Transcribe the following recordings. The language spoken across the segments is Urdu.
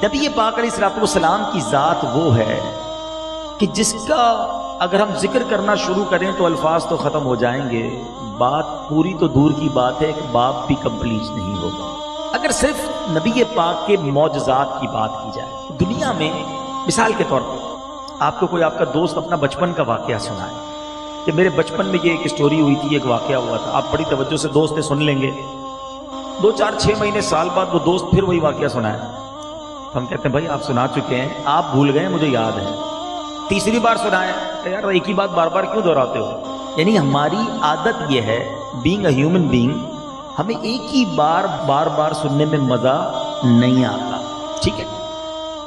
نبی پاک علیہ الصلوۃ والسلام کی ذات وہ ہے کہ جس کا اگر ہم ذکر کرنا شروع کریں تو الفاظ تو ختم ہو جائیں گے، بات پوری تو دور کی بات ہے، ایک باب بھی کمپلیٹ نہیں ہوگا اگر صرف نبی پاک کے معجزات کی بات کی جائے۔ دنیا میں مثال کے طور پر آپ کو کوئی آپ کا دوست اپنا بچپن کا واقعہ سنائے کہ میرے بچپن میں یہ ایک سٹوری ہوئی تھی، ایک واقعہ ہوا تھا، آپ بڑی توجہ سے دوست سے سن لیں گے، 2 4 6 مہینے سال بعد وہ دوست پھر وہی واقعہ سنائے تو ہم کہتے ہیں بھائی آپ سنا چکے ہیں، آپ بھول گئے، مجھے یاد ہے۔ تیسری بار سنائے کہ یار ایک ہی بات بار بار کیوں دہراتے ہو؟ یعنی ہماری عادت یہ ہے، بینگ اے ہیومن بینگ، ہمیں ایک ہی بار بار سننے میں مزہ نہیں آتا۔ ٹھیک ہے،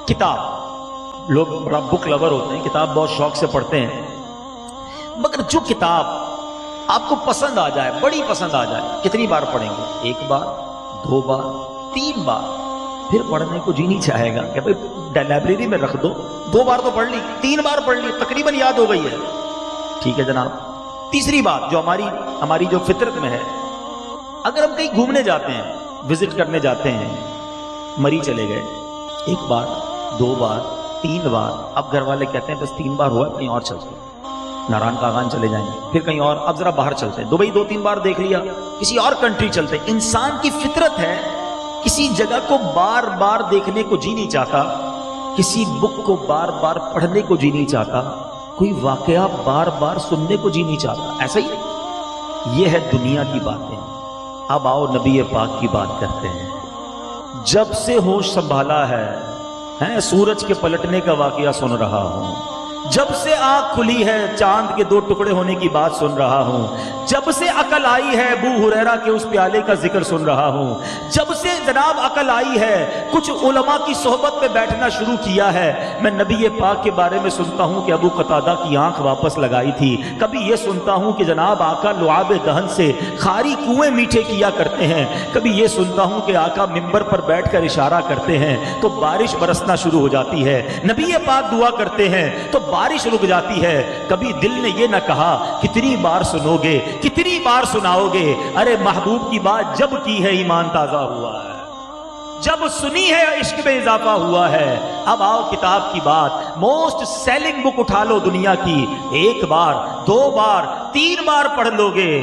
کتاب، لوگ بڑا بک لور ہوتے ہیں، کتاب بہت شوق سے پڑھتے ہیں، مگر جو کتاب آپ کو پسند آ جائے، بڑی پسند آ جائے، کتنی بار پڑھیں گے؟ 1 بار، 2 بار، 3 بار، پھر پڑھنے کو جی نہیں چاہے گا کہ بھائی لائبریری میں رکھ دو، 2 بار تو پڑھ لی، 3 بار پڑھ لی، تقریباً یاد ہو گئی ہے۔ ٹھیک ہے جناب، تیسری بات جو ہماری جو فطرت میں ہے، اگر ہم کہیں گھومنے جاتے ہیں، وزٹ کرنے جاتے ہیں، مری چلے گئے، 1 بار، 2 بار، 3 بار، اب گھر والے کہتے ہیں بس 3 بار ہوا، کہیں اور چلتے ہیں، ناران کاغان چلے جائیں گے، پھر کہیں اور، اب ذرا باہر چلتے ہیں، دبئی 2 3 بار دیکھ لیا، کسی اور کنٹری چلتے ہیں۔ انسان کی فطرت ہے کسی جگہ کو بار بار دیکھنے کو جی نہیں چاہتا، کسی بک کو بار بار پڑھنے کو جی نہیں چاہتا، کوئی واقعہ بار بار سننے کو جی نہیں چاہتا، ایسا ہی یہ ہے دنیا کی باتیں۔ اب آؤ نبی پاک کی بات کرتے ہیں۔ جب سے ہوش سنبھالا ہے سورج کے پلٹنے کا واقعہ سن رہا ہوں، جب سے آنکھ کھلی ہے چاند کے 2 ٹکڑے ہونے کی بات سن رہا ہوں، جب سے عقل آئی ہے ابو ہریرہ کے اس پیالے کا ذکر سن رہا ہوں، جب سے جناب عقل آئی ہے کچھ علماء کی صحبت میں بیٹھنا شروع کیا ہے، میں نبی پاک کے بارے میں سنتا ہوں کہ ابو قتادہ کی آنکھ واپس لگائی تھی، کبھی یہ سنتا ہوں کہ جناب آقا لعاب دہن سے خاری کنویں میٹھے کیا کرتے ہیں، کبھی یہ سنتا ہوں کہ آقا منبر پر بیٹھ کر اشارہ کرتے ہیں تو بارش برسنا شروع ہو جاتی ہے، نبی پاک دعا کرتے ہیں تو بارش رک جاتی ہے۔ کبھی دل نے یہ نہ کہا کتنی بار سنو گے، کتنی بار سناؤ گے، ارے محبوب کی بات جب کی ہے ایمان تازہ ہوا ہے، جب سنی ہے عشق میں اضافہ ہوا ہے۔ اب آؤ کتاب کی بات، موسٹ سیلنگ بک اٹھا لو دنیا کی، 1 بار، 2 بار، 3 بار پڑھ لو گے۔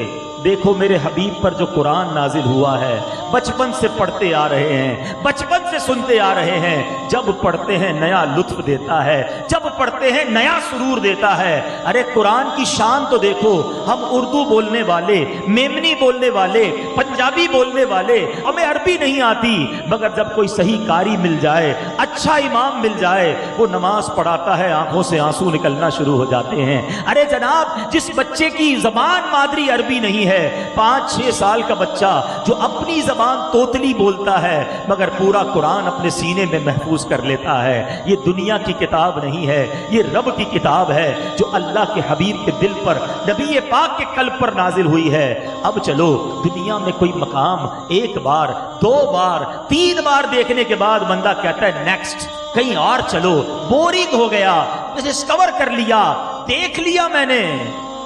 دیکھو میرے حبیب پر جو قرآن نازل ہوا ہے، بچپن سے پڑھتے آ رہے ہیں، بچپن سے سنتے آ رہے ہیں، جب پڑھتے ہیں نیا لطف دیتا ہے، جب پڑھتے ہیں نیا سرور دیتا ہے۔ ارے قرآن کی شان تو دیکھو، ہم اردو بولنے والے، میمنی بولنے والے، پنجابی بولنے والے، ہمیں عربی نہیں آتی، مگر جب کوئی صحیح قاری مل جائے، اچھا امام مل جائے، وہ نماز پڑھاتا ہے، آنکھوں سے آنسو نکلنا شروع ہو جاتے ہیں۔ ارے جناب، جس بچے کی زبان مادری عربی نہیں ہے، 5 6 سال کا بچہ جو اپنی زبان توتلی بولتا ہے مگر پورا قرآن اپنے سینے میں محفوظ کر لیتا ہے، یہ دنیا کی کتاب نہیں ہے، یہ رب کی کتاب ہے جو اللہ کے حبیب کے دل پر، نبی پاک کے قلب پر نازل ہوئی ہے۔ اب چلو دنیا میں کوئی مقام 1 بار، 2 بار، 3 بار دیکھنے کے بعد بندہ کہتا ہے نیکسٹ، کہیں اور چلو، بورنگ ہو گیا، ڈسکور کر لیا، دیکھ لیا میں نے۔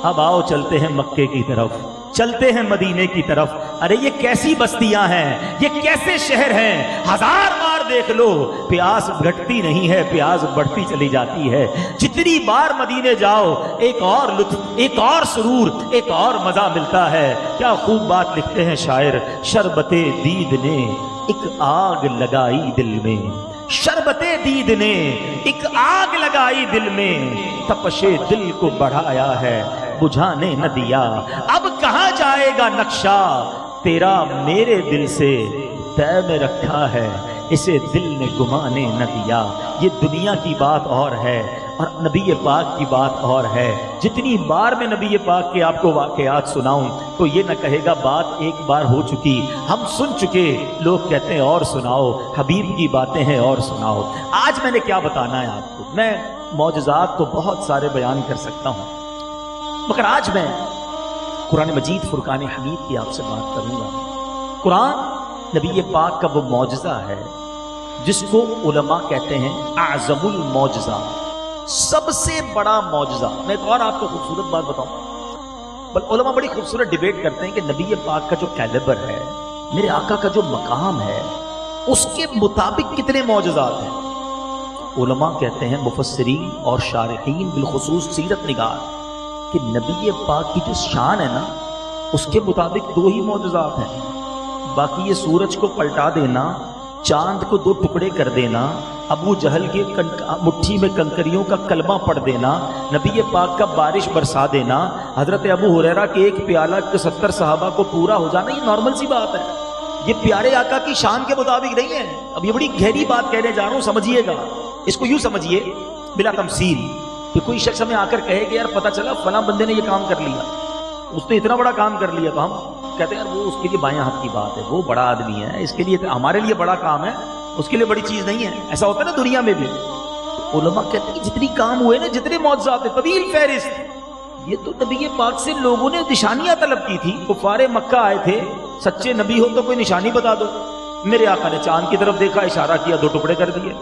اب آؤ چلتے ہیں مکے کی طرف، چلتے ہیں مدینے کی طرف۔ ارے یہ کیسی بستیاں ہیں، یہ کیسے شہر ہیں، 1000 بار دیکھ لو پیاس گھٹتی نہیں ہے، پیاس بڑھتی چلی جاتی ہے۔ جتنی بار مدینے جاؤ ایک اور لطف، ایک اور سرور، ایک اور مزہ ملتا ہے۔ کیا خوب بات لکھتے ہیں شاعر، شربت دید نے ایک آگ لگائی دل میں، شربت دید نے ایک آگ لگائی دل میں، تپش دل کو بڑھایا ہے بجھانے نہ دیا، اب کہاں جائے گا نقشہ تیرا میرے دل سے طے میں رکھا ہے، اسے دل نے گمانے نہ دیا۔ یہ دنیا کی بات اور ہے اور نبی پاک کی بات اور ہے۔ جتنی بار میں نبی پاک کے آپ کو واقعات سناؤں تو یہ نہ کہے گا بات 1 بار ہو چکی، ہم سن چکے، لوگ کہتے ہیں اور سناؤ، حبیب کی باتیں ہیں اور سناؤ۔ آج میں نے کیا بتانا ہے آپ کو، میں معجزات تو بہت سارے بیان کر سکتا ہوں، مگر آج میں قرآن مجید فرقان حمید کی آپ سے بات کروں گا۔ قرآن نبی پاک کا وہ معجزہ ہے جس کو علماء کہتے ہیں اعظم المعجزہ، سب سے بڑا معجزہ۔ میں ایک اور آپ کو خوبصورت بات بتاؤں، بل علماء بڑی خوبصورت ڈیبیٹ کرتے ہیں کہ نبی پاک کا جو کیلیبر ہے، میرے آقا کا جو مقام ہے، اس کے مطابق کتنے معجزات ہیں۔ علماء کہتے ہیں مفسرین اور شارحین بالخصوص سیرت نگار کہ نبی پاک کی جو شان ہے نا اس کے مطابق 2 ہی معجزات ہیں. باقی یہ سورج کو پلٹا دینا، چاند کو 2 ٹکڑے کر دینا، ابو جہل کے مٹھی میں کنکریوں کا کلمہ پڑھ دینا، نبی پاک کا بارش برسا دینا، حضرت ابو ہریرہ کے 1 پیالہ کے 70 صحابہ کو پورا ہو جانا، یہ نارمل سی بات ہے. یہ پیارے آقا کی شان کے مطابق نہیں ہے. اب یہ بڑی گہری بات کہنے جا رہا ہوں، سمجھیے گا. اس کو یوں سمجھیے بلا تمثیل کہ کوئی شخص ہمیں آ کر کہے کہ یار پتہ چلا فلاں بندے نے یہ کام کر لیا، اس نے اتنا بڑا کام کر لیا، تو ہم کہتے ہیں یار وہ اس کے لیے بائیں ہاتھ کی بات ہے، وہ بڑا آدمی ہے، اس کے لیے ہمارے لیے بڑا کام ہے، اس کے لیے بڑی چیز نہیں ہے. ایسا ہوتا ہے نا دنیا میں بھی. تو علماء کہتے ہیں کہ جتنی کام ہوئے نا، جتنے معجزات ہیں، طویل فہرست، یہ تو نبی پاک سے لوگوں نے نشانیاں طلب کی تھی. کفار مکہ آئے تھے، سچے نبی ہو تو کوئی نشانی بتا دو. میرے آقا نے چاند کی طرف دیکھا، اشارہ کیا، 2 ٹکڑے کر دیے.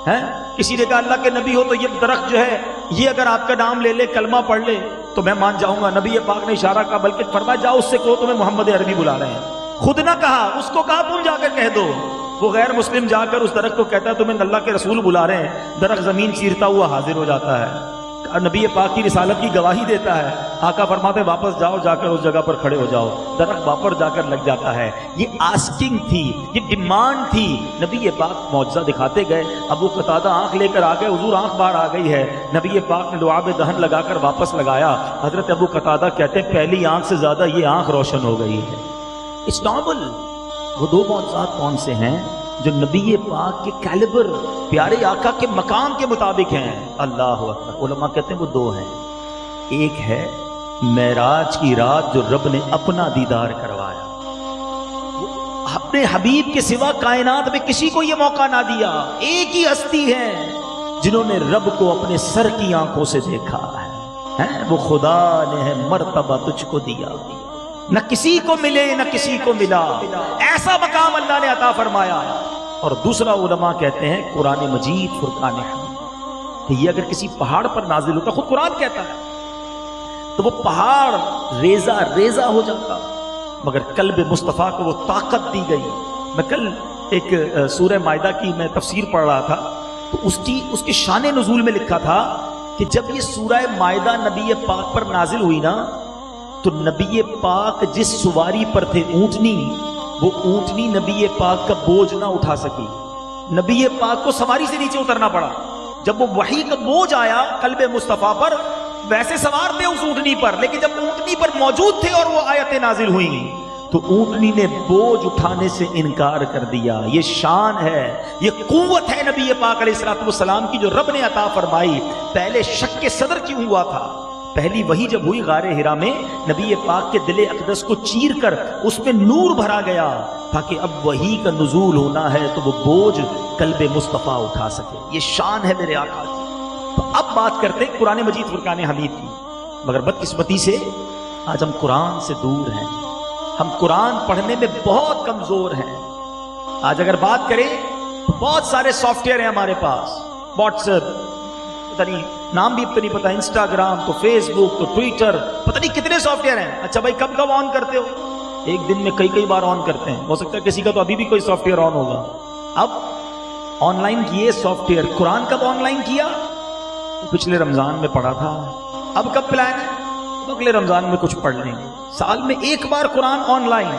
ہیں کسی نے کہا اللہ کے نبی ہو تو یہ درخت جو ہے یہ اگر آپ کا نام لے لے، کلمہ پڑھ لے تو میں مان جاؤں گا. نبی پاک نے اشارہ کہا، بلکہ فرمایا جاؤ اس سے کہو تمہیں محمد عربی بلا رہے ہیں. خود نہ کہا، اس کو کہا تم جا کر کہہ دو. وہ غیر مسلم جا کر اس درخت کو کہتا ہے تمہیں اللہ کے رسول بلا رہے ہیں. درخت زمین چیرتا ہوا حاضر ہو جاتا ہے، نبی پاک کی رسالت کی گواہی دیتا ہے. آقا فرماتے واپس جاؤ، جا کر اس جگہ پر کھڑے ہو جاؤ. درخت واپس جا کر لگ جاتا ہے. یہ آسکنگ تھی، یہ ڈیمانڈ تھی. نبی پاک معجزہ دکھاتے گئے. ابو قتادہ آنکھ لے کر آ گئے، حضور آنکھ باہر آ گئی ہے. نبی پاک نے لعاب دہن لگا کر واپس لگایا. حضرت ابو قتادہ کہتے ہیں پہلی آنکھ سے زیادہ یہ آنکھ روشن ہو گئی ہے. It's normal. وہ 2 معجزات کون سے ہیں جو نبی پاک کے کیلیبر، پیارے آقا کے مقام کے مطابق ہیں؟ اللہ اکبر. علماء کہتے ہیں وہ 2 ہیں. ایک ہے معراج کی رات جو رب نے اپنا دیدار کروایا. اپنے حبیب کے سوا کائنات میں کسی کو یہ موقع نہ دیا. ایک ہی ہستی ہے جنہوں نے رب کو اپنے سر کی آنکھوں سے دیکھا ہے. وہ خدا نے ہے مرتبہ تجھ کو دیا، نہ کسی کو ملے نہ کسی کو ملا. ایسا مقام اللہ نے عطا فرمایا. اور دوسرا علماء کہتے ہیں قرآن مجید فرقان حمید، کہ یہ اگر کسی پہاڑ پر نازل ہوتا، خود قرآن کہتا ہے، تو وہ پہاڑ ریزہ ریزہ ہو جاتا. مگر قلب مصطفیٰ کو وہ طاقت دی گئی. میں کل ایک سورہ مائدہ کی میں تفسیر پڑھ رہا تھا، تو اس کی شان نزول میں لکھا تھا کہ جب یہ سورہ مائدہ نبی پاک پر نازل ہوئی نا، تو نبی پاک جس سواری پر تھے، اونٹنی، وہ اونٹنی نبی پاک کا بوجھ نہ اٹھا سکی. نبی پاک کو سواری سے نیچے اترنا پڑا. جب وہ وحی کا بوجھ آیا قلب مصطفیٰ پر، ویسے سوار تھے اس اونٹنی پر، لیکن جب اونٹنی پر موجود تھے اور وہ آیتیں نازل ہوئیں تو اونٹنی نے بوجھ اٹھانے سے انکار کر دیا. یہ شان ہے، یہ قوت ہے نبی پاک علیہ الصلوۃ والسلام کی جو رب نے عطا فرمائی. پہلے شک کے صدر کیوں ہوا تھا؟ پہلی وحی جب ہوئی غار حرا میں، نبی پاک کے دل اقدس کو چیر کر اس میں نور بھرا گیا تاکہ اب وحی کا نزول ہونا ہے تو وہ بوجھ قلب مصطفیٰ اٹھا سکے. یہ شان ہے میرے آقا کی. تو اب بات کرتے ہیں قرآن مجید فرقان حمید کی. مگر بدقسمتی سے آج ہم قرآن سے دور ہیں. ہم قرآن پڑھنے میں بہت کمزور ہیں. آج اگر بات کریں تو بہت سارے سافٹ ویئر ہیں ہمارے پاس، واٹس ایپ، پتہ نہیں نام بھی تو نہیں پتا، انسٹاگرام تو فیس بک تو ٹویٹر، پتہ نہیں کتنے سافٹ ویئر ہیں. اچھا بھائی کب کب آن کرتے ہو؟ ایک دن میں کئی بار آن کرتے ہیں. ہو سکتا ہے کسی کا تو ابھی بھی کوئی سافٹ ویئر آن ہوگا. اب آن لائن کیے سافٹ ویئر. قرآن کب آن لائن کیا؟ پچھلے رمضان میں پڑھا تھا. اب کب پلان ہے؟ اگلے رمضان میں کچھ پڑھ لیں گے. سال میں ایک بار قرآن آن لائن،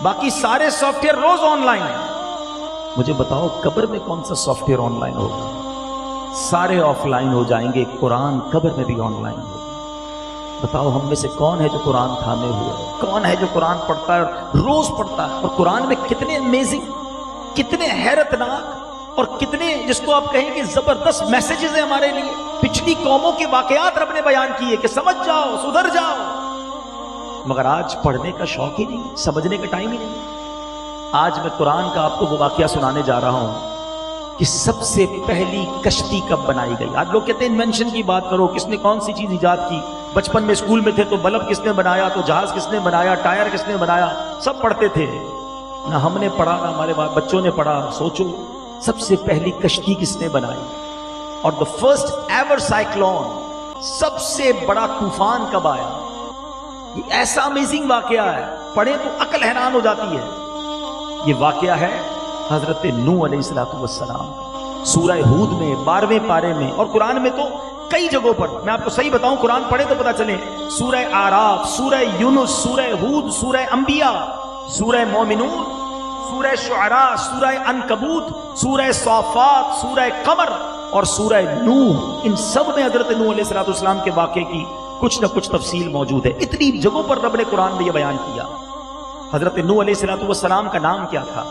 باقی سارے سافٹ ویئر روز آن لائن. مجھے بتاؤ قبر میں کون سا سافٹ ویئر آن لائن ہوگا؟ سارے آف لائن ہو جائیں گے. قرآن قبر میں بھی آن لائن ہوگا. بتاؤ ہم میں سے کون ہے جو قرآن تھامے ہوئے؟ کون ہے جو قرآن پڑھتا ہے اور روز پڑھتا ہے؟ اور قرآن میں کتنے امیزنگ، کتنے حیرت ناک اور کتنے جس کو آپ کہیں کہ زبردست میسیجز ہیں ہمارے لیے. پچھلی قوموں کے واقعات رب نے بیان کیے کہ سمجھ جاؤ، سدھر جاؤ. مگر آج پڑھنے کا شوق ہی نہیں، سمجھنے کا ٹائم ہی نہیں. آج میں قرآن کا آپ کو وہ واقعہ سنانے جا رہا ہوں کہ سب سے پہلی کشتی کب بنائی گئی. آج لوگ کہتے ہیں انوینشن کی بات کرو، کس نے کون سی چیز ایجاد کی. بچپن میں اسکول میں تھے تو بلب کس نے بنایا، تو جہاز کس نے بنایا، ٹائر کس نے بنایا، سب پڑھتے تھے. نہ ہم نے پڑھا نہ ہمارے بچوں نے پڑھا. سوچو سب سے پہلی کشتی کس نے بنائی؟ اور the first ever cyclone، سب سے بڑا طوفان کب آیا؟ یہ ایسا امیزنگ واقعہ ہے، پڑھیں تو عقل حیران ہو جاتی ہے. یہ واقعہ ہے حضرت نوح علیہ السلام. سورہ ہود میں 12ویں پارے میں، اور قرآن میں تو کئی جگہوں پر، میں آپ کو صحیح بتاؤں قرآن پڑھے تو پتہ چلے، سورہ اعراف، سورہ یونس، سورہ ہود، سورہ انبیاء، سورہ مومنون، سورہ شعراء، سورہ عنکبوت، سورہ صافات، سورہ قمر اور سورہ نوح، ان سب میں حضرت نوح علیہ السلام کے واقعے کی کچھ نہ کچھ تفصیل موجود ہے۔ اتنی جگہوں پر رب نے قرآن میں یہ بیان کیا۔ حضرت نوح علیہ السلام کا نام کیا تھا؟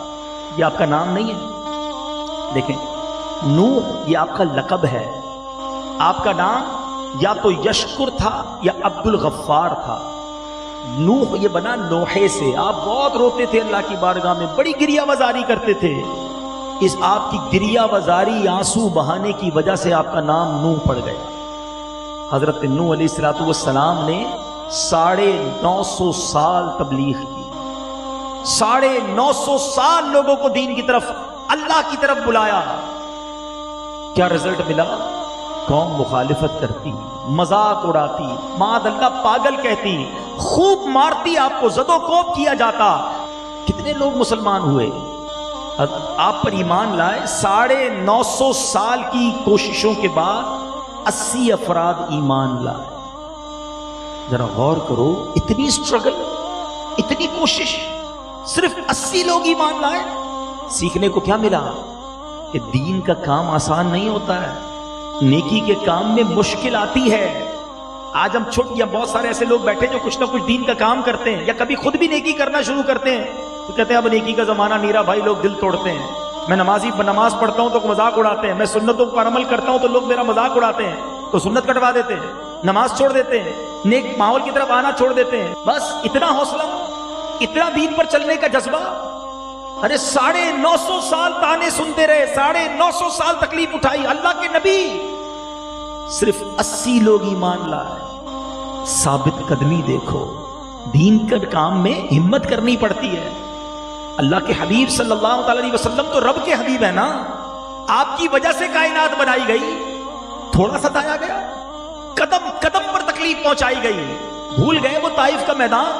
یہ آپ کا نام نہیں ہے، دیکھیں نوح یہ آپ کا لقب ہے، آپ کا نام یا تو یشکر تھا یا عبد الغفار تھا۔ نوح یہ بنا نوحے سے، آپ بہت روتے تھے اللہ کی بارگاہ میں، بڑی گریہ وزاری کرتے تھے، اس آپ کی گریہ وزاری آنسو بہانے کی وجہ سے آپ کا نام نوح پڑ گیا۔ حضرت نوح علیہ السلام نے 950 سال تبلیغ کی، 950 سال لوگوں کو دین کی طرف، اللہ کی طرف بلایا۔ کیا رزلٹ ملا؟ قوم مخالفت کرتی، مذاق اڑاتی، معاذ اللہ پاگل کہتی، خوب مارتی، آپ کو زد و کوب کیا جاتا۔ کتنے لوگ مسلمان ہوئے؟ آپ پر ایمان لائے 950 سال کی کوششوں کے بعد 80 افراد ایمان لائے۔ ذرا غور کرو، اتنی سٹرگل، اتنی کوشش، صرف 80 لوگ ایمان لائے۔ سیکھنے کو کیا ملا؟ کہ دین کا کام آسان نہیں ہوتا ہے، نیکی کے کام میں مشکل آتی ہے۔ آج ہم یا بہت سارے ایسے لوگ بیٹھے جو کچھ نہ کچھ دین کا کام کرتے ہیں، یا کبھی خود بھی نیکی کرنا شروع کرتے ہیں تو کہتے ہیں اب نیکی کا زمانہ نہیں رہا بھائی، لوگ دل توڑتے ہیں۔ میں نماز پڑھتا ہوں تو مذاق اڑاتے ہیں، میں سنتوں پر عمل کرتا ہوں تو لوگ میرا مذاق اڑاتے ہیں، تو سنت کٹوا دیتے ہیں، نماز چھوڑ دیتے ہیں، نیک ماحول کی طرف آنا چھوڑ دیتے ہیں۔ بس اتنا حوصلہ، اتنا دین پر چلنے کا جذبہ۔ ارے 950 سال تانے سنتے رہے، 950 سال تکلیف اٹھائی، اللہ کے نبی صرف 80 لوگ ایمان لائے۔ ثابت قدمی دیکھو، دین کے کام میں ہمت کرنی پڑتی ہے۔ اللہ کے حبیب صلی اللہ علیہ وسلم تو رب کے حبیب ہے نا، آپ کی وجہ سے کائنات بنائی گئی، تھوڑا ستایا گیا، قدم قدم پر تکلیف پہنچائی گئی۔ بھول گئے وہ طائف کا میدان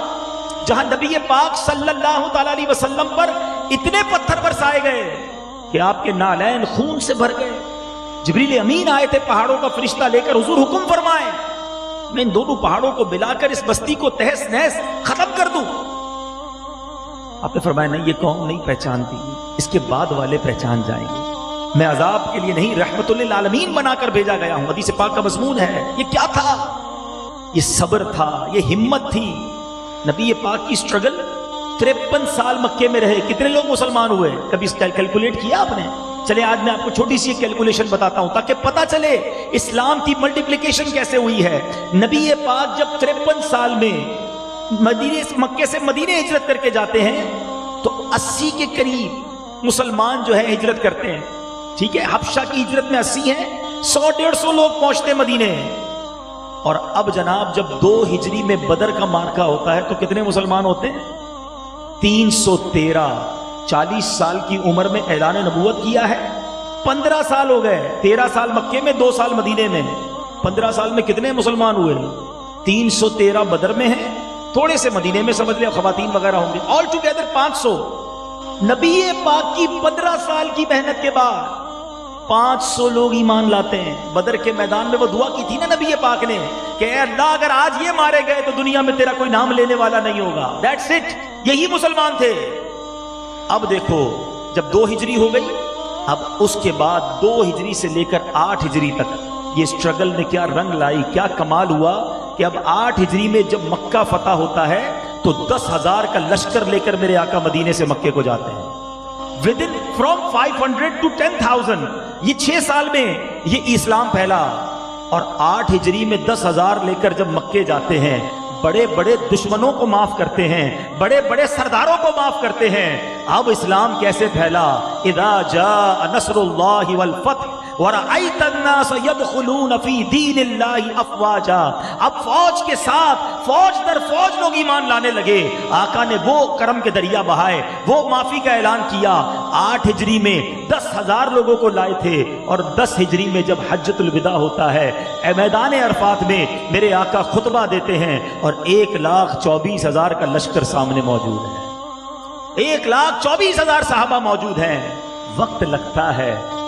جہاں نبی پاک صلی اللہ علیہ وسلم پر اتنے پتھر برسائے گئے کہ آپ کے نالین خون سے بھر گئے۔ جبریل امین آئے تھے پہاڑوں کا فرشتہ لے کر، حضور حکم فرمائے میں ان دونوں پہاڑوں کو ملا کر اس بستی کو تہس نہس ختم کر دوں۔ آپ نے فرمایا نہیں، یہ قوم نہیں پہچانتی، اس کے بعد والے پہچان جائیں گے، میں عذاب کے لیے نہیں رحمت للعالمین بنا کر بھیجا گیا ہوں۔ حدیث پاک کا مضمون ہے۔ یہ کیا تھا؟ یہ صبر تھا، یہ ہمت تھی۔ نبی پاک کی سٹرگل، 53 سال مکے میں رہے، کتنے لوگ مسلمان ہوئے؟ کبھی اس کیلکولیٹ کیا آپ نے؟ چلے آج میں آپ کو چھوٹی سی کیلکولیشن بتاتا ہوں تاکہ پتہ چلے اسلام کی ملٹیپلیکیشن کیسے ہوئی ہے۔ نبی پاک جب 53 سال میں مکے سے مدینے ہجرت کر کے جاتے ہیں تو 80 کے قریب مسلمان جو ہے ہجرت کرتے ہیں، ٹھیک ہے، حبشہ کی ہجرت میں 80 ہیں، 100-150 لوگ پہنچتے مدینے۔ اور اب جناب جب 2 ہجری میں بدر کا مارکا ہوتا ہے تو کتنے مسلمان ہوتے ہیں؟ 313۔ 40 سال کی عمر میں اعلان نبوت کیا ہے، 15 سال ہو گئے، 13 سال مکے میں، 2 سال مدینے میں، 15 سال میں کتنے مسلمان ہوئے؟ 313 بدر میں ہیں، تھوڑے سے مدینے میں سمجھ لیں، خواتین وغیرہ ہوں گے، آل ٹوگیدر 500۔ نبی پاک کی 15 سال کی محنت کے بعد 500 لوگ ایمان لاتے ہیں۔ بدر کے میدان میں وہ دعا کی تھی نا نبی پاک نے کہ اے اللہ اگر آج یہ مارے گئے تو دنیا میں تیرا کوئی نام لینے والا نہیں ہوگا۔ دیٹس اٹ، یہی مسلمان تھے۔ اب دیکھو جب 2 ہجری ہو گئی، اب اس کے بعد 2 ہجری سے لے کر 8 ہجری تک یہ سٹرگل نے کیا رنگ لائی، کیا کمال ہوا کہ اب 8 ہجری میں جب مکہ فتح ہوتا ہے تو 10,000 کا لشکر لے کر میرے آقا مدینے سے مکے کو جاتے ہیں۔ from 500 to 10,000، یہ 6 سال میں یہ اسلام پھیلا۔ اور 8 ہجری میں 10,000 لے کر جب مکے جاتے ہیں، بڑے بڑے دشمنوں کو معاف کرتے ہیں، بڑے بڑے سرداروں کو معاف کرتے ہیں۔ اب اسلام کیسے پھیلا؟ اذا جاء نصر اللہ والفتح ورأیت الناس يدخلون فی دین اللہ افواجا۔ اب فوج کے ساتھ فوج در فوج لوگ ایمان لانے لگے۔ آقا نے وہ کرم کے دریا بہائے، وہ معافی کا اعلان کیا۔ 8 ہجری میں 10,000 لوگوں کو لائے تھے، اور 10 ہجری میں جب حجۃ الوداع ہوتا ہے، میدان عرفات میں میرے آقا خطبہ دیتے ہیں اور 1,24,000 کا لشکر سامنے موجود ہے، 1,24,000 صحابہ موجود ہیں۔ وقت لگتا ہے،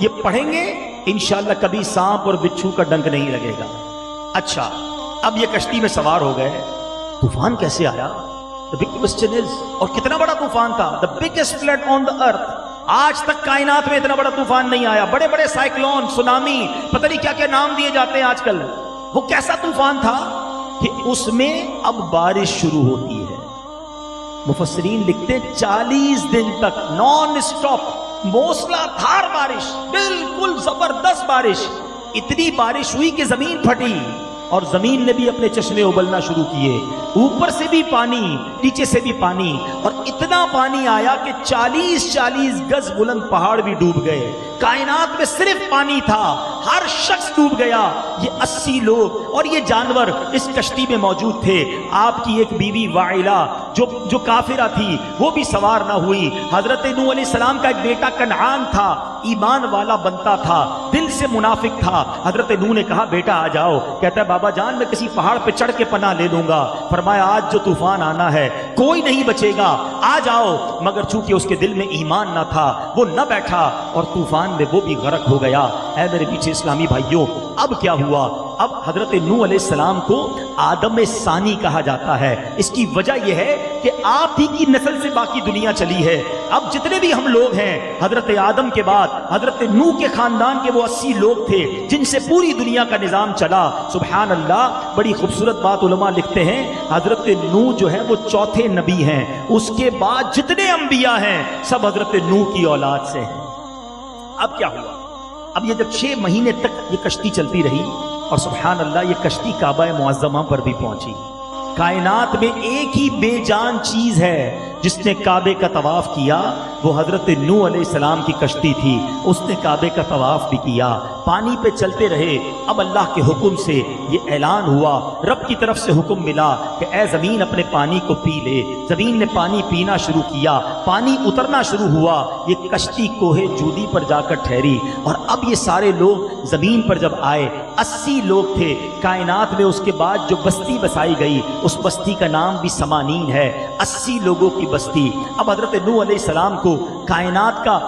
یہ پڑھیں گے انشاءاللہ کبھی سانپ اور بچھو کا ڈنک نہیں لگے گا۔ اچھا اب یہ کشتی میں سوار ہو گئے، طوفان کیسے آیا؟ The big question is، اور کتنا بڑا طوفان تھا؟ The biggest flood on the earth۔ آج تک کائنات میں اتنا بڑا طوفان نہیں آیا۔ بڑے بڑے سائیکلون، سونامی، پتہ نہیں کیا کیا نام دیے جاتے ہیں آج کل۔ وہ کیسا طوفان تھا کہ اس میں اب بارش شروع ہوتی ہے۔ مفسرین لکھتے 40 دن تک نان اسٹاپ موسلا دھار بارش، بالکل زبردست بارش۔ اتنی بارش ہوئی کہ زمین پھٹی اور زمین نے بھی اپنے چشمے ابلنا شروع کیے، اوپر سے بھی پانی نیچے سے بھی پانی، اور اتنا پانی آیا کہ 40 گز بلند پہاڑ بھی ڈوب گئے۔ کائنات میں صرف پانی تھا، ہر شخص ڈوب گیا۔ یہ 80 لوگ اور یہ جانور اس کشتی میں موجود تھے۔ آپ کی ایک بیوی وائلہ جو کافرہ تھی وہ بھی سوار نہ ہوئی۔ حضرت نوح علیہ السلام کا ایک بیٹا کنعان تھا، ایمان والا بنتا تھا، دل سے منافق تھا۔ حضرت نوح نے کہا بیٹا آ جاؤ، کہتا ہے بابا جان میں کسی پہاڑ پہ چڑھ کے پناہ لے لوں گا۔ فرمایا آج جو طوفان آنا ہے کوئی نہیں بچے گا، آ جاؤ۔ مگر چونکہ اس کے دل میں ایمان نہ تھا وہ نہ بیٹھا اور طوفان میں وہ بھی غرق ہو گیا۔ اے میرے پیچھے اسلامی بھائیوں، اب کیا ہوا؟ اب حضرت نوح علیہ السلام کو آدم ثانی کہا جاتا ہے۔ اس کی وجہ یہ ہے کہ آپ ہی کی نسل سے باقی دنیا چلی ہے۔ اب جتنے بھی ہم لوگ ہیں، حضرت آدم کے بعد حضرت نوح کے خاندان کے وہ 80 لوگ تھے جن سے پوری دنیا کا نظام چلا۔ سبحان اللہ، بڑی خوبصورت بات علماء لکھتے ہیں، حضرت نوح جو ہے وہ چوتھے نبی ہیں، اس کے بعد جتنے انبیاء ہیں سب حضرت نوح کی اولاد سے ہیں۔ اب کیا ہوا؟ اب یہ جب 6 مہینے تک یہ کشتی چلتی رہی اور سبحان اللہ یہ کشتی کعبہ معظمہ پر بھی پہنچی۔ کائنات میں ایک ہی بے جان چیز ہے جس نے کعبے کا طواف کیا، وہ حضرت نوح علیہ السلام کی کشتی تھی۔ اس نے کعبے کا طواف بھی کیا، پانی پہ چلتے رہے۔ اب اللہ کے حکم سے یہ اعلان ہوا، رب کی طرف سے حکم ملا کہ اے زمین اپنے پانی کو پی لے۔ زمین نے پانی پینا شروع کیا، پانی اترنا شروع ہوا۔ یہ کشتی کوہ جودی پر جا کر ٹھہری اور اب یہ سارے لوگ زمین پر جب آئے، 80 لوگ تھے کائنات میں۔ اس کے بعد جو بستی بسائی گئی اس بستی کا نام بھی سمانین ہے، 80 لوگوں کی بستی۔ اب حضرت نوح علیہ السلام کو کائنات کا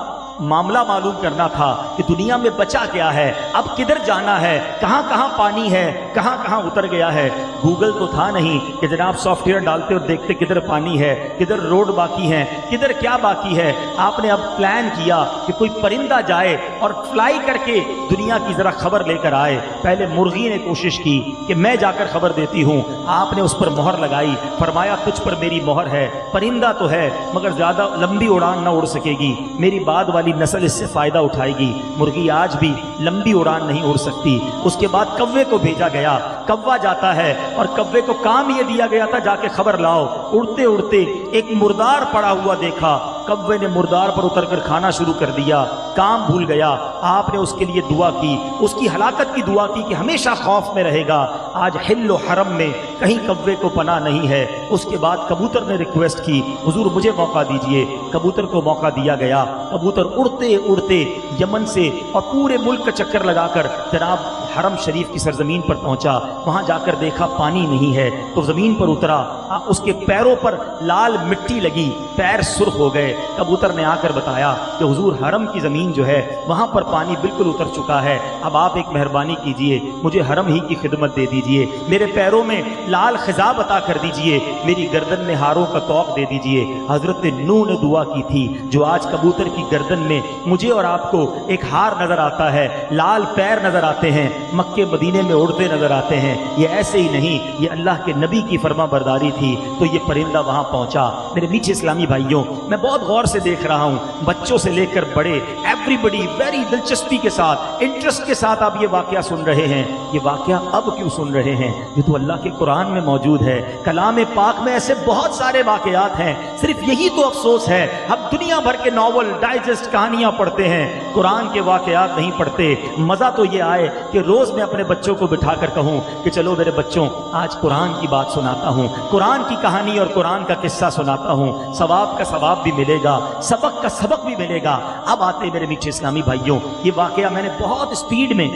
معاملہ معلوم کرنا تھا کہ دنیا میں بچا کیا ہے، اب کدھر جانا ہے، کہاں کہاں پانی ہے، کہاں کہاں اتر گیا ہے۔ گوگل تو تھا نہیں کہ جناب سافٹ ویئر ڈالتے اور دیکھتے کدھر پانی ہے، کدھر روڈ باقی ہے، کدھر کیا باقی ہے۔ آپ نے اب پلان کیا کہ کوئی پرندہ جائے اور فلائی کر کے دنیا کی ذرا خبر لے کر آئے۔ پہلے مرغی نے کوشش کی کہ میں جا کر خبر دیتی ہوں، آپ نے اس پر مہر لگائی، فرمایا تجھ پر میری مہر ہے، پرندہ تو ہے مگر زیادہ لمبی اڑان نہ اڑ سکے گی، میری بعد والی نسل اس سے فائدہ اٹھائے گی۔ مرغی آج بھی لمبی اڑان نہیں اڑ سکتی۔ اس کے بعد کوے کو بھیجا گیا، کوا جاتا ہے اور کوے کو کام یہ دیا گیا تھا جا کے خبر لاؤ۔ اڑتے اڑتے ایک مردار پڑا ہوا دیکھا، کوے نے مردار پر اتر کر کھانا شروع کر دیا، کام بھول گیا۔ آپ نے اس کے لیے دعا کی، اس کی ہلاکت کی دعا کی کہ ہمیشہ خوف میں رہے گا۔ آج حل و حرم میں کہیں کوے کو پناہ نہیں ہے۔ اس کے بعد کبوتر نے ریکویسٹ کی حضور مجھے موقع دیجئے، کبوتر کو موقع دیا گیا۔ کبوتر اڑتے اڑتے یمن سے اور پورے ملک کا چکر لگا کر جناب حرم شریف کی سرزمین پر پہنچا۔ وہاں جا کر دیکھا پانی نہیں ہے تو زمین پر اترا، اس کے پیروں پر لال مٹی لگی، پیر سرخ ہو گئے۔ کبوتر نے آ کر بتایا کہ حضور حرم کی زمین جو ہے وہاں پر پانی بالکل اتر چکا ہے، اب آپ ایک مہربانی کیجئے، مجھے حرم ہی کی خدمت دے دیجئے، میرے پیروں میں لال خضاب عطا کر دیجئے، میری گردن میں ہاروں کا طوق دے دیجئے۔ حضرت نوح نے دعا کی تھی، جو آج کبوتر کی گردن میں مجھے اور آپ کو ایک ہار نظر آتا ہے، لال پیر نظر آتے ہیں، مکے مدینے میں اڑتے نظر آتے ہیں، یہ ایسے ہی نہیں، یہ اللہ کے نبی کی فرما برداری تھی تو یہ پرندہ وہاں پہنچا۔ میرے میٹھے اسلامی بھائیوں، میں بہت غور سے دیکھ رہا ہوں، بچوں سے لے کر بڑے، ایوری بڈی ویری دلچسپی کے ساتھ، انٹرسٹ کے ساتھ آپ یہ واقعہ سن رہے ہیں۔ یہ واقعہ اب کیوں سن رہے ہیں؟ یہ تو اللہ کے قرآن میں موجود ہے، کلام پاک میں ایسے بہت سارے واقعات ہیں، صرف یہی تو افسوس ہے ہم دنیا بھر کے ناول، ڈائجسٹ، کہانیاں پڑھتے ہیں، قرآن کے واقعات نہیں پڑھتے۔ مزہ تو یہ آئے کہ روز میں اپنے بچوں کو بٹھا کر کہوں کہ چلو میرے بچوں آج قرآن کی بات سناتا ہوں، قرآن کی کہانی اور قرآن کا قصہ سناتا ہوں، ثواب کا ثواب بھی ملے گا، سبق کا سبق بھی ملے گا۔ اب آتے میرے میٹھے اسلامی بھائیوں، یہ واقعہ میں نے بہت اسپیڈ میں،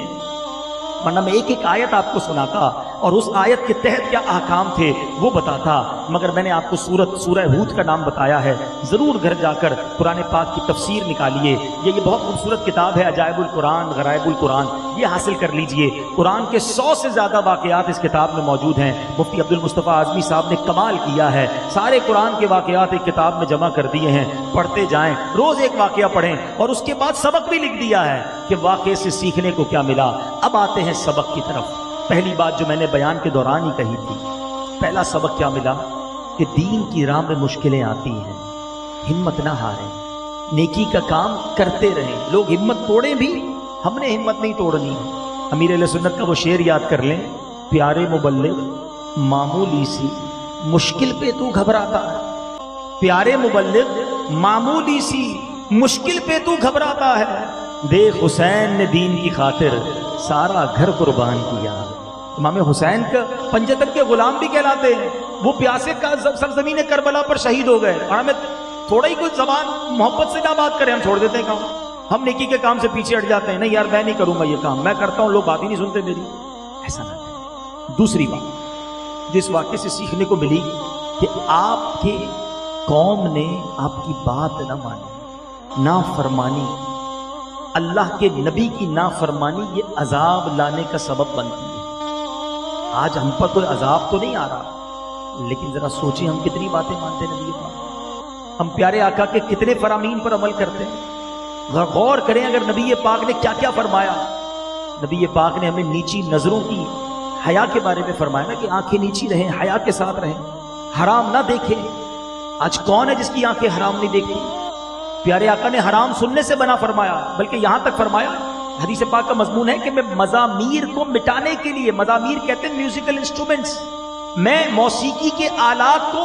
ورنہ میں ایک ایک آیت آپ کو سناتا اور اس آیت کے تحت کیا احکام تھے وہ بتاتا، مگر میں نے آپ کو سورہ ہود کا نام بتایا ہے، ضرور گھر جا کر قرآن پاک کی تفسیر نکالیے، یہ بہت خوبصورت کتاب ہے عجائب القرآن غرائب القرآن، یہ حاصل کر لیجئے۔ قرآن کے 100 سے زیادہ واقعات اس کتاب میں موجود ہیں۔ مفتی عبد المصطفیٰ اعظمی صاحب نے کمال کیا ہے، سارے قرآن کے واقعات ایک کتاب میں جمع کر دیے ہیں، پڑھتے جائیں، روز ایک واقعہ پڑھیں، اور اس کے بعد سبق بھی لکھ دیا ہے کہ واقعے سے سیکھنے کو کیا ملا۔ اب آتے ہیں سبق کی طرف۔ پہلی بات جو میں نے بیان کے دوران ہی کہی تھی، پہلا سبق کیا ملا کہ دین کی راہ میں مشکلیں آتی ہیں، ہمت نہ ہاریں، نیکی کا کام کرتے رہیں۔ لوگ ہمت توڑیں بھی، ہم نے ہمت نہیں توڑنی۔ امیر اہل سنت کا وہ شعر یاد کر لیں، پیارے مبلغ معمولی سی مشکل پہ تو گھبراتا ہے، پیارے مبلغ معمولی سی مشکل پہ تو گھبراتا ہے، دیکھ حسین نے دین کی خاطر سارا گھر قربان کیا۔ امام حسین کا پنجتن کے غلام بھی کہلاتے ہیں، وہ پیاسے کا سرزمین کربلا پر شہید ہو گئے، اور ہمیں تھوڑا ہی کوئی زبان محبت سے نہ بات کریں، ہم چھوڑ دیتے ہیں کام، ہم نیکی کے کام سے پیچھے ہٹ جاتے ہیں، نہیں یار میں نہیں کروں گا یہ کام، میں کرتا ہوں، لوگ بات ہی نہیں سنتے میری، ایسا نہ کریں۔ دوسری بات جس واقعے سے سیکھنے کو ملی کہ آپ کے قوم نے آپ کی بات نہ مانی، نافرمانی، اللہ کے نبی کی نافرمانی یہ عذاب لانے کا سبب بنتی ہے۔ آج ہم پر کوئی عذاب تو نہیں آ رہا، لیکن ذرا سوچیں ہم کتنی باتیں مانتے ہیں نبی پاک، ہم پیارے آقا کے کتنے فرامین پر عمل کرتے ہیں۔ غور کریں اگر نبی پاک نے کیا کیا فرمایا۔ نبی پاک نے ہمیں نیچی نظروں کی حیا کے بارے میں فرمایا نا کہ آنکھیں نیچی رہیں، حیا کے ساتھ رہیں، حرام نہ دیکھیں۔ آج کون ہے جس کی آنکھیں حرام نہیں دیکھتی؟ پیارے آقا نے حرام سننے سے منع فرمایا، بلکہ یہاں تک فرمایا، حدیث پاک کا مضمون ہے کہ میں مزامیر کو مٹانے کے لیے، مزامیر کہتے ہیں میوزیکل انسٹرومنٹس، میں موسیقی کے آلات کو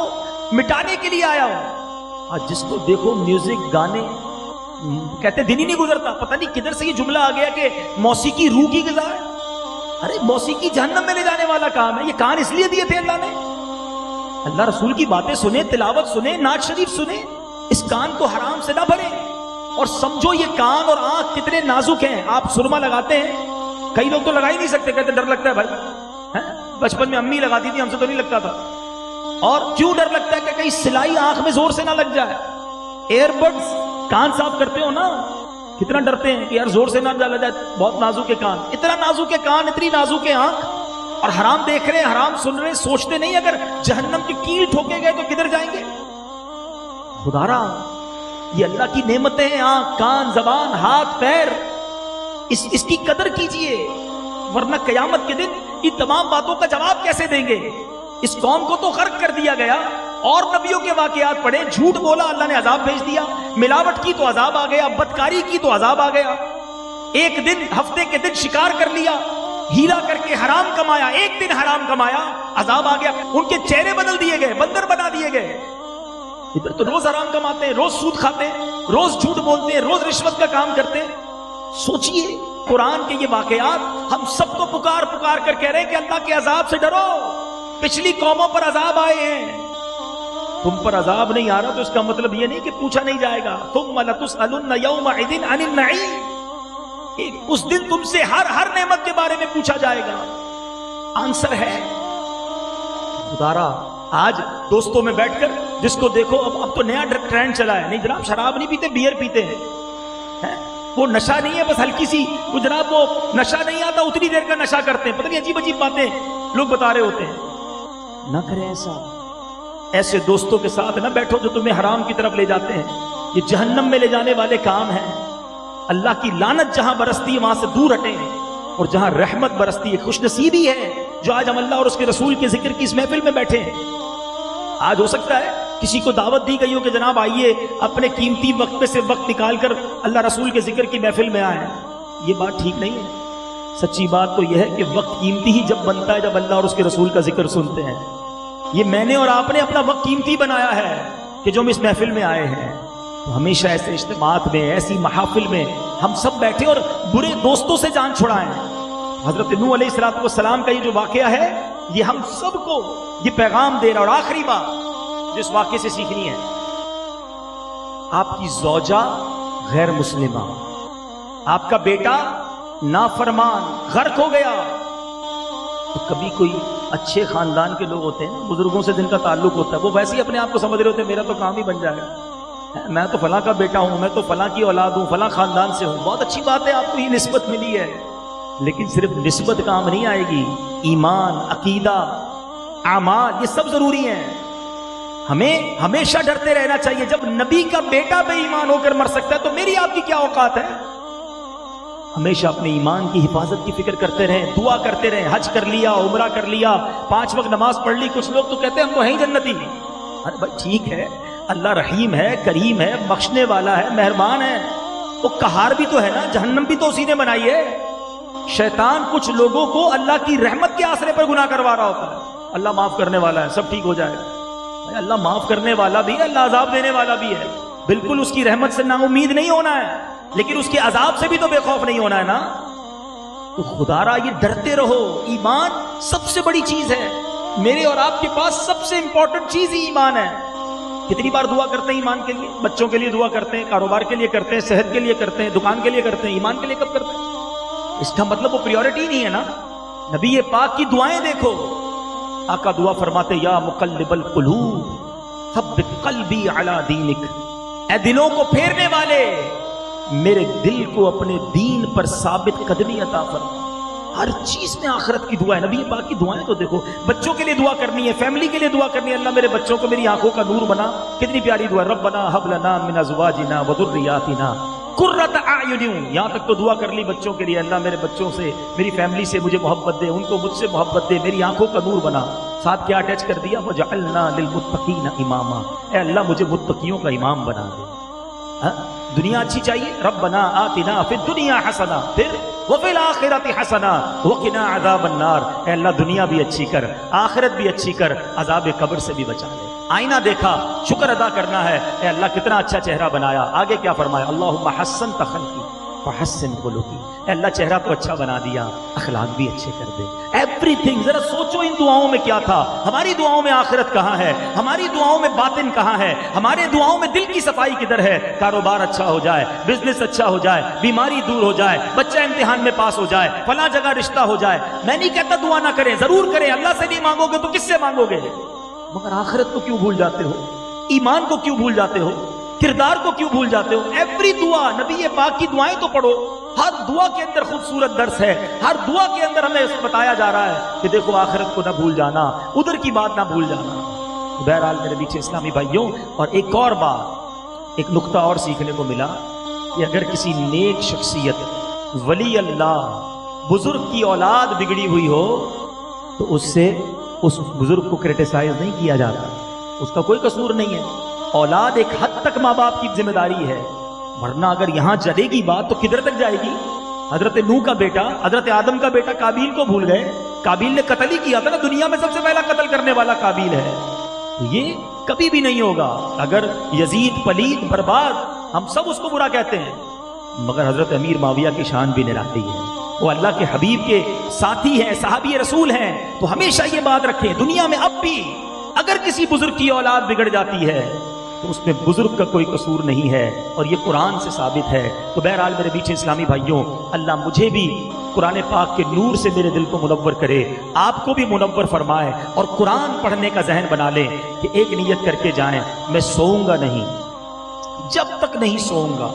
مٹانے کے لیے آیا ہوں۔ آج جس کو دیکھو میوزک، گانے، کہتے ہیں دن ہی نہیں گزرتا، پتہ نہیں کدھر سے یہ جملہ آ گیا کہ موسیقی روح کی غذا ہے۔ ارے موسیقی جہنم میں لے جانے والا کام ہے، یہ کان اس لیے دیے تھے اللہ نے۔ اللہ رسول کی باتیں سنیں، تلاوت سنیں، نعت شریف سنیں، اس کان کو حرام سے نہ بھریں، اور سمجھو یہ کان اور آنکھ کتنے نازک ہیں۔ آپ سرما لگاتے ہیں، کئی لوگ تو لگا ہی نہیں سکتے، کہتے ڈر لگتا ہے بھائی، بچپن میں امی لگاتی تھی، ہم سے تو نہیں لگتا تھا۔ اور کیوں ڈر لگتا ہے کہ کہیں سلائی آنکھ میں زور سے نہ لگ جائے۔ ایئر بڈز کان صاف کرتے ہو نا، کتنا ڈرتے ہیں کہ یار زور سے نہ ڈالا جائے، بہت نازک ہے کان، اتنا نازک ہے کان، اتنی نازک ہے آنکھ، اور حرام دیکھ رہے ہیں، حرام سن رہے ہیں، سوچتے نہیں اگر جہنم کی کیل ٹھوکے گئے تو کدھر جائیں گے۔ خدا را یہ اللہ کی نعمتیں ہیں، آنکھ، کان، زبان، ہاتھ، پیر، اس کی قدر کیجئے، ورنہ قیامت کے دن ان تمام باتوں کا جواب کیسے دیں گے؟ اس قوم کو تو غرق کر دیا گیا، اور نبیوں کے واقعات پڑھیں، جھوٹ بولا اللہ نے عذاب بھیج دیا، ملاوٹ کی تو عذاب آ گیا، بدکاری کی تو عذاب آ گیا، ایک دن ہفتے کے دن شکار کر لیا، ہیرا کر کے حرام کمایا، ایک دن حرام کمایا، عذاب آ گیا، ان کے چہرے بدل دیے گئے، بندر بنا دیے گئے۔ ادھر تو روز حرام کماتے ہیں، روز سود کھاتے ہیں، روز جھوٹ بولتے ہیں، روز رشوت کا کام کرتے ہیں۔ سوچئے قرآن کے یہ واقعات ہم سب کو پکار پکار کر کہہ رہے ہیں کہ اللہ کے عذاب سے ڈرو، پچھلی قوموں پر عذاب آئے ہیں، تم پر عذاب نہیں آ رہا تو اس کا مطلب یہ نہیں کہ پوچھا نہیں جائے گا۔ ثم لتسألن یومئذ عن النعیم، اس دن تم سے ہر نعمت کے بارے میں پوچھا جائے گا۔ آنسر ہے خدارا آج دوستوں میں بیٹھ کر جس کو دیکھو، اب تو نیا ٹرینڈ چلا ہے، نہیں جناب شراب نہیں پیتے، بیئر پیتے ہیں، وہ نشہ نہیں ہے، بس ہلکی سی، وہ جناب وہ نشہ نہیں آتا اتنی دیر کا نشہ کرتے ہیں، پتہ نہیں عجیب عجیب باتیں لوگ بتا رہے ہوتے ہیں۔ نہ کریں ایسا، ایسے دوستوں کے ساتھ نہ بیٹھو جو تمہیں حرام کی طرف لے جاتے ہیں، یہ جہنم میں لے جانے والے کام ہیں۔ اللہ کی لعنت جہاں برستی ہے وہاں سے دور ہٹیں، اور جہاں رحمت برستی ہے، خوش نصیبی ہے جو آج ہم اللہ اور اس کے رسول کے ذکر کی اس محفل میں بیٹھے ہیں۔ آج ہو سکتا ہے کسی کو دعوت دی گئی ہو کہ جناب آئیے اپنے قیمتی وقت میں سے وقت نکال کر اللہ رسول کے ذکر کی محفل میں آئیں، یہ بات ٹھیک نہیں ہے۔ سچی بات تو یہ ہے کہ وقت قیمتی ہی جب بنتا ہے جب اللہ اور اس کے رسول کا ذکر سنتے ہیں۔ یہ میں نے اور آپ نے اپنا وقت قیمتی بنایا ہے کہ جو ہم اس محفل میں آئے ہیں، تو ہمیشہ ایسے اجتماعات میں، ایسی محافل میں ہم سب بیٹھے اور برے دوستوں سے جان چھڑائیں۔ حضرت نوح علیہ السلام کا یہ جو واقعہ ہے، یہ ہم سب کو یہ پیغام دے رہا۔ اور آخری بات جو اس واقعے سے سیکھنی ہے، آپ کی زوجہ غیر مسلمہ، آپ کا بیٹا نافرمان غرق ہو گیا، تو کبھی کوئی اچھے خاندان کے لوگ ہوتے ہیں، بزرگوں سے جن کا تعلق ہوتا ہے، وہ ویسے ہی اپنے آپ کو سمجھ رہے ہوتے ہیں میرا تو کام ہی بن جائے گا، میں تو فلاں کا بیٹا ہوں، میں تو فلاں کی اولاد ہوں، فلاں خاندان سے ہوں۔ بہت اچھی بات ہے، آپ کو یہ نسبت ملی ہے، لیکن صرف نسبت کام نہیں آئے گی، ایمان، عقیدہ، اعمال، یہ سب ضروری ہیں۔ ہمیں ہمیشہ ڈرتے رہنا چاہیے، جب نبی کا بیٹا بے ایمان ہو کر مر سکتا ہے تو میری آپ کی کیا اوقات ہے؟ ہمیشہ اپنے ایمان کی حفاظت کی فکر کرتے رہیں، دعا کرتے رہیں، حج کر لیا، عمرہ کر لیا، 5 وقت نماز پڑھ لی، کچھ لوگ تو کہتے ہیں ہم تو ہیں ہی جنتی۔ ارے بھائی ٹھیک ہے، اللہ رحیم ہے، کریم ہے، بخشنے والا ہے، مہربان ہے، وہ قہار بھی تو ہے نا، جہنم بھی تو اسی نے بنائی ہے۔ شیطان کچھ لوگوں کو اللہ کی رحمت کے آسرے پر گناہ کروا رہا ہوتا ہے، اللہ معاف کرنے والا ہے، سب ٹھیک ہو جائے گا۔ اللہ معاف کرنے والا بھی ہے، اللہ عذاب دینے والا بھی ہے، بالکل اس کی رحمت سے نا امید نہیں ہونا ہے، لیکن اس کے عذاب سے بھی تو بے خوف نہیں ہونا ہے نا۔ تو خدا را یہ ڈرتے رہو، ایمان سب سے بڑی چیز ہے، میرے اور آپ کے پاس سب سے امپورٹنٹ چیز ہی ایمان ہے۔ کتنی بار دعا کرتے ہیں ایمان کے لیے؟ بچوں کے لیے دعا کرتے ہیں، کاروبار کے لیے کرتے ہیں، صحت کے لیے کرتے ہیں، دکان کے لیے کرتے ہیں، ایمان کے لیے کب کرتے ہیں؟ اس کا مطلب وہ پریورٹی نہیں ہے نا۔ نبی پاک کی دعائیں دیکھو، آقا دعا فرماتے یا مقلب القلوب ثبت قلبی علی دینک، اے دلوں کو پھیرنے والے میرے دل کو اپنے دین پر ثابت قدمی عطا فرما۔ ہر چیز میں آخرت کی دعا ہے، نبی پاک کی دعائیں تو دیکھو، بچوں کے لیے دعا کرنی ہے، فیملی کے لیے دعا کرنی ہے، اللہ میرے بچوں کو میری آنکھوں کا نور بنا، کتنی پیاری دعا، ربنا ہب لنا من ازواجنا وذریاتنا قرۃ اعین، یہاں تک تو دعا کر لی بچوں کے لیے، اللہ میرے بچوں سے، میری فیملی سے مجھے محبت دے، ان کو مجھ سے محبت دے، میری آنکھوں کا نور بنا۔ ساتھ کیا اٹیچ کر دیا، وجعلنا للمتقین اماما، اے اللہ مجھے متقیوں کا امام بنا دے۔ دنیا اچھی چاہیے، ربنا آتنا فی الدنیا حسنہ، پھر وفی الآخرۃ حسنہ وقنا عذاب النار، اے اللہ دنیا بھی اچھی کر، آخرت بھی اچھی کر، عذاب قبر سے بھی بچا لے۔ آئینہ دیکھا، شکر ادا کرنا ہے، اے اللہ کتنا اچھا چہرہ بنایا۔ آگے کیا فرمایا، اللہم حسنت خلقی فحسن خلقی، اے اللہ چہرہ تو اچھا بنا دیا، اخلاق بھی اچھے کر دے۔ ایوری تھنگ، ذرا سوچو ان دعاؤں میں کیا تھا، ہماری دعاؤں میں آخرت کہاں ہے، ہماری دعاؤں میں باطن کہاں ہے، ہمارے دعاؤں میں دل کی صفائی کدھر ہے؟ کاروبار اچھا ہو جائے، بزنس اچھا ہو جائے، بیماری دور ہو جائے، بچہ امتحان میں پاس ہو جائے، فلاں جگہ رشتہ ہو جائے۔ میں نہیں کہتا دعا نہ کریں، ضرور کریں، اللہ سے نہیں مانگو گے تو کس سے مانگو گے؟ مگر آخرت کو کیوں بھول جاتے ہو، ایمان کو کیوں بھول جاتے ہو، کردار کو کیوں بھول جاتے ہو؟ ایوری دعا، نبی پاک کی دعائیں تو پڑھو، ہر دعا کے اندر خوبصورت درس ہے، ہر دعا کے اندر ہمیں بتایا جا رہا ہے کہ دیکھو آخرت کو نہ بھول جانا، ادھر کی بات نہ بھول جانا۔ بہرحال میرے بیچ اسلامی بھائیوں، اور ایک اور بات، ایک نقطہ اور سیکھنے کو ملا کہ اگر کسی نیک شخصیت، ولی اللہ، بزرگ کی اولاد بگڑی ہوئی ہو تو اس سے اس بزرگ کو کرٹیسائز نہیں کیا جاتا، اس کا کوئی قصور نہیں ہے۔ اولاد ایک حد تک ماں باپ کی ذمہ داری ہے، ورنہ اگر یہاں چلے گی بات تو کدھر تک جائے گی؟ حضرت نوح کا بیٹا، حضرت آدم کا بیٹا قابیل کو بھول گئے، قابیل نے قتل ہی کیا تھا نا، دنیا میں سب سے پہلا قتل کرنے والا قابیل ہے۔ یہ کبھی بھی نہیں ہوگا، اگر یزید پلید برباد، ہم سب اس کو برا کہتے ہیں، مگر حضرت امیر معاویہ کی شان بھی نرالی ہے، وہ اللہ کے حبیب کے ساتھی ہیں، صحابی رسول ہیں۔ تو ہمیشہ یہ بات رکھیں، دنیا میں اب بھی اگر کسی بزرگ کی اولاد بگڑ جاتی ہے تو اس میں بزرگ کا کوئی قصور نہیں ہے، اور یہ قرآن سے ثابت ہے۔ تو بہرحال میرے بیچ اسلامی بھائیوں، اللہ مجھے بھی قرآن پاک کے نور سے میرے دل کو منور کرے، آپ کو بھی منور فرمائے، اور قرآن پڑھنے کا ذہن بنا لیں کہ ایک نیت کر کے جائیں، میں سوؤں گا نہیں، جب تک نہیں سوؤں گا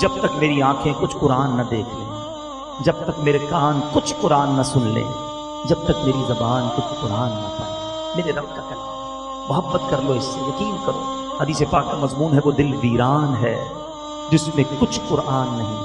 جب تک میری آنکھیں کچھ قرآن نہ دیکھ لیں، جب تک میرے کان کچھ قرآن نہ سن لیں، جب تک میری زبان کچھ قرآن نہ پڑھے۔ میرے رب کا کلام، محبت کر لو اس سے، یقین کرو، حدیث پاک کا مضمون ہے وہ دل ویران ہے جس میں کچھ قرآن نہیں۔